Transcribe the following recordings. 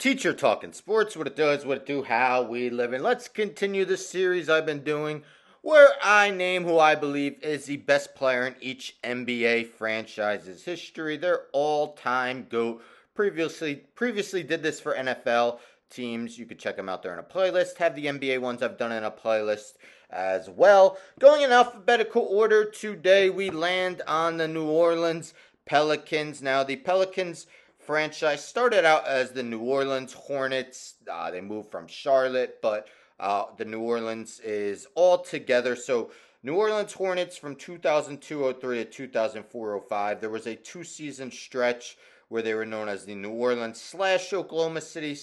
Teacher Talking Sports, what it does, what it do, how we live. And let's continue the series I've been doing where I name who I believe is the best player in each NBA franchise's history, their all-time GOAT. Previously did this for NFL teams. You could check them out there in a playlist. Have the NBA ones I've done in a playlist as well. Going in alphabetical order today, we land on the New Orleans Pelicans. Now, the Pelicans franchise started out as the New Orleans Hornets. They moved from Charlotte, but the New Orleans is all together. So New Orleans Hornets from 2002-03 to 2004-05. There was a two-season stretch where they were known as the New Orleans / Oklahoma City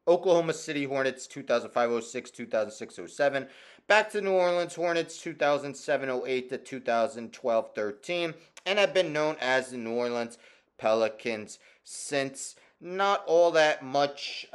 Hornets 2005-06, 2006-07. Back to New Orleans Hornets 2007-08 to 2012-13, and have been known as the New Orleans Pelicans since. Not all that much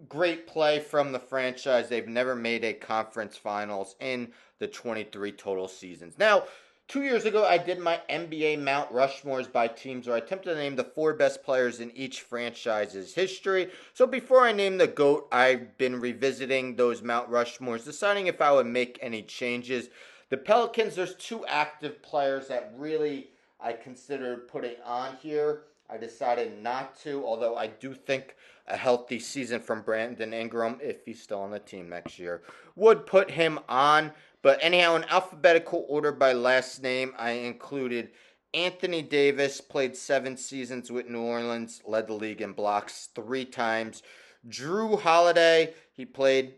great play from the franchise. They've never made a conference finals in the 23 total seasons. Now, 2 years ago, I did my NBA Mount Rushmores by teams where I attempted to name the 4 best players in each franchise's history. So before I name the GOAT, I've been revisiting those Mount Rushmores, deciding if I would make any changes. The Pelicans, there's 2 active players that really I considered putting on here. I decided not to, although I do think a healthy season from Brandon Ingram, if he's still on the team next year, would put him on. But anyhow, in alphabetical order by last name, I included Anthony Davis, played 7 seasons with New Orleans, led the league in blocks 3 times. Drew Holiday, he played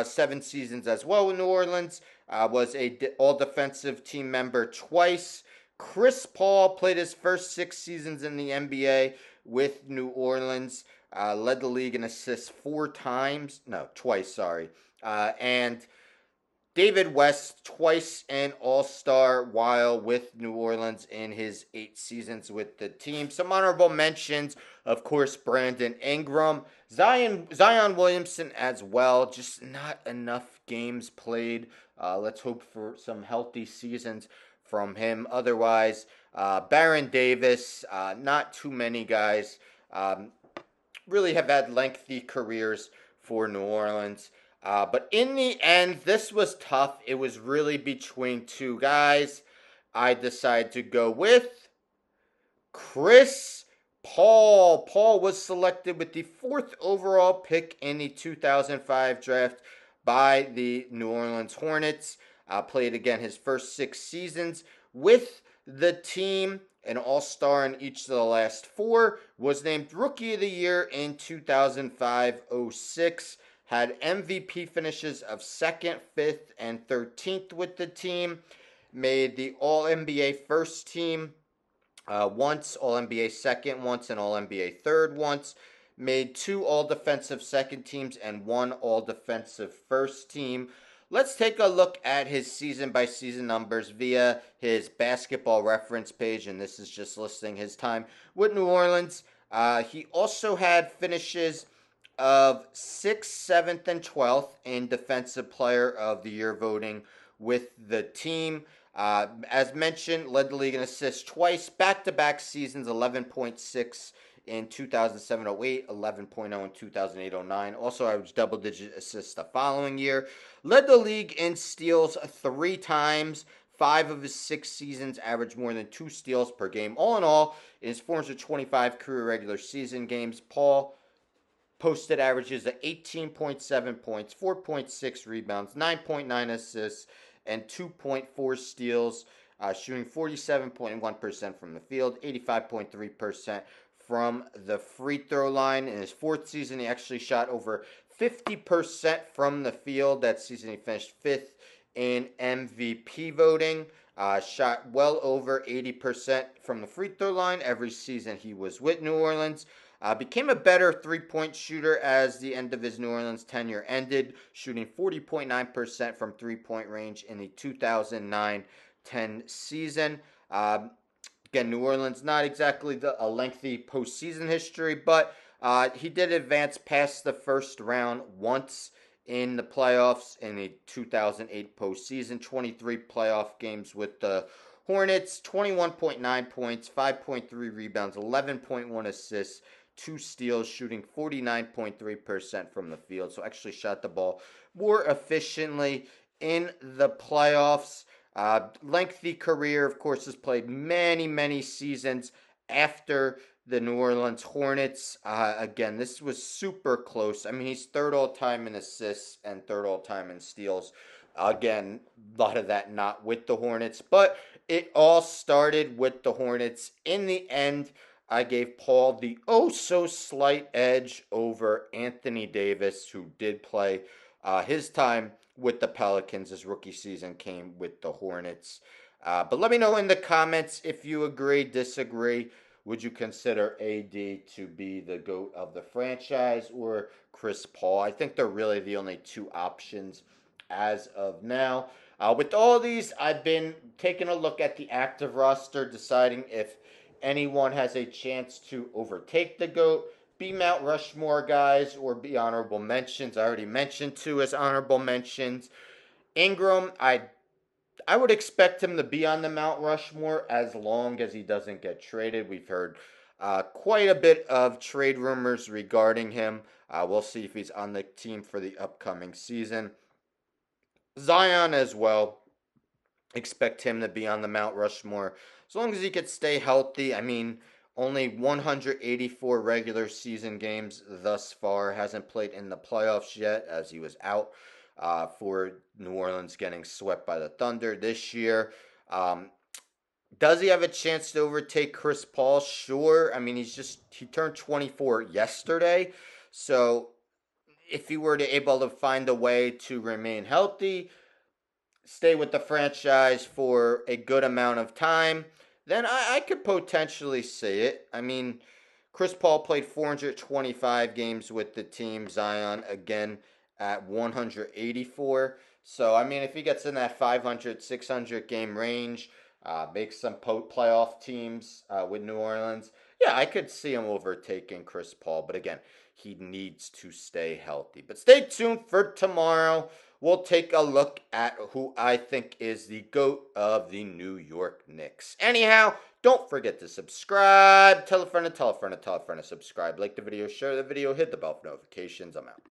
7 seasons as well with New Orleans, was a all-defensive team member twice. Chris Paul played his first 6 seasons in the NBA with New Orleans, led the league in assists twice, and David West, twice an All-Star while with New Orleans in his 8 seasons with the team. Some honorable mentions, of course, Brandon Ingram, Zion Williamson as well. Just not enough games played. Let's hope for some healthy seasons from him. Otherwise, Baron Davis, not too many guys really have had lengthy careers for New Orleans. But in the end, this was tough. It was really between 2 guys. I decided to go with Chris Paul. Paul was selected with the 4th overall pick in the 2005 draft by the New Orleans Hornets. Played again his first 6 seasons with the team. An all-star in each of the last 4. Was named Rookie of the Year in 2005-06. Had MVP finishes of 2nd, 5th, and 13th with the team. Made the All-NBA first team once, All-NBA second once, and All-NBA third once. Made 2 All-Defensive second teams and 1 All-Defensive first team. Let's take a look at his season-by-season numbers via his basketball reference page, and this is just listing his time with New Orleans. He also had finishes of 6th, 7th, and 12th in Defensive Player of the Year voting with the team. As mentioned, led the league in assists twice, back-to-back seasons, 11.6 in 2007-08, 11.0 in 2008-09. Also averaged double-digit assists the following year. Led the league in steals 3 times. 5 of his 6 seasons averaged more than 2 steals per game. All in all, in his 425 career regular season games, Paul posted averages of 18.7 points, 4.6 rebounds, 9.9 assists, and 2.4 steals, shooting 47.1% from the field, 85.3% from the free throw line. In his 4th season, he actually shot over 50% from the field. That season, he finished 5th in MVP voting. Shot well over 80% from the free throw line every season he was with New Orleans. Became a better 3-point shooter as the end of his New Orleans tenure ended, shooting 40.9% from 3-point range in the 2009-10 season. Again, New Orleans, not exactly a lengthy postseason history, but he did advance past the first round once in the playoffs in the 2008 postseason. 23 playoff games with the Hornets, 21.9 points, 5.3 rebounds, 11.1 assists, 2 steals, shooting 49.3% from the field. So actually shot the ball more efficiently in the playoffs. Lengthy career, of course, has played many, many seasons after the New Orleans Hornets. Again, this was super close. I mean, he's third all time in assists and third all time in steals. Again, a lot of that not with the Hornets, but it all started with the Hornets. In the end, I gave Paul the oh so slight edge over Anthony Davis, who did play his time with the Pelicans. His rookie season came with the Hornets. But let me know in the comments if you agree, disagree. Would you consider AD to be the GOAT of the franchise or Chris Paul? I think they're really the only two options as of now. With all these, I've been taking a look at the active roster, deciding if anyone has a chance to overtake the GOAT, be Mount Rushmore guys, or be honorable mentions. I already mentioned two as honorable mentions. Ingram, I would expect him to be on the Mount Rushmore as long as he doesn't get traded. We've heard quite a bit of trade rumors regarding him. We'll see if he's on the team for the upcoming season. Zion as well. Expect him to be on the Mount Rushmore as long as he could stay healthy. I mean, only 184 regular season games thus far. Hasn't played in the playoffs yet as he was out for New Orleans getting swept by the Thunder this year. Does he have a chance to overtake Chris Paul? Sure. I mean, he turned 24 yesterday. So if he were to able to find a way to remain healthy, stay with the franchise for a good amount of time, then I could potentially see it. I mean, Chris Paul played 425 games with the team. Zion, again, at 184. So, I mean, if he gets in that 500, 600 game range, makes some playoff teams with New Orleans, yeah, I could see him overtaking Chris Paul. But again, he needs to stay healthy. But stay tuned for tomorrow. We'll take a look at who I think is the GOAT of the New York Knicks. Anyhow, don't forget to subscribe. Tell a friend to tell a friend to tell a friend to subscribe. Like the video, share the video, hit the bell for notifications. I'm out.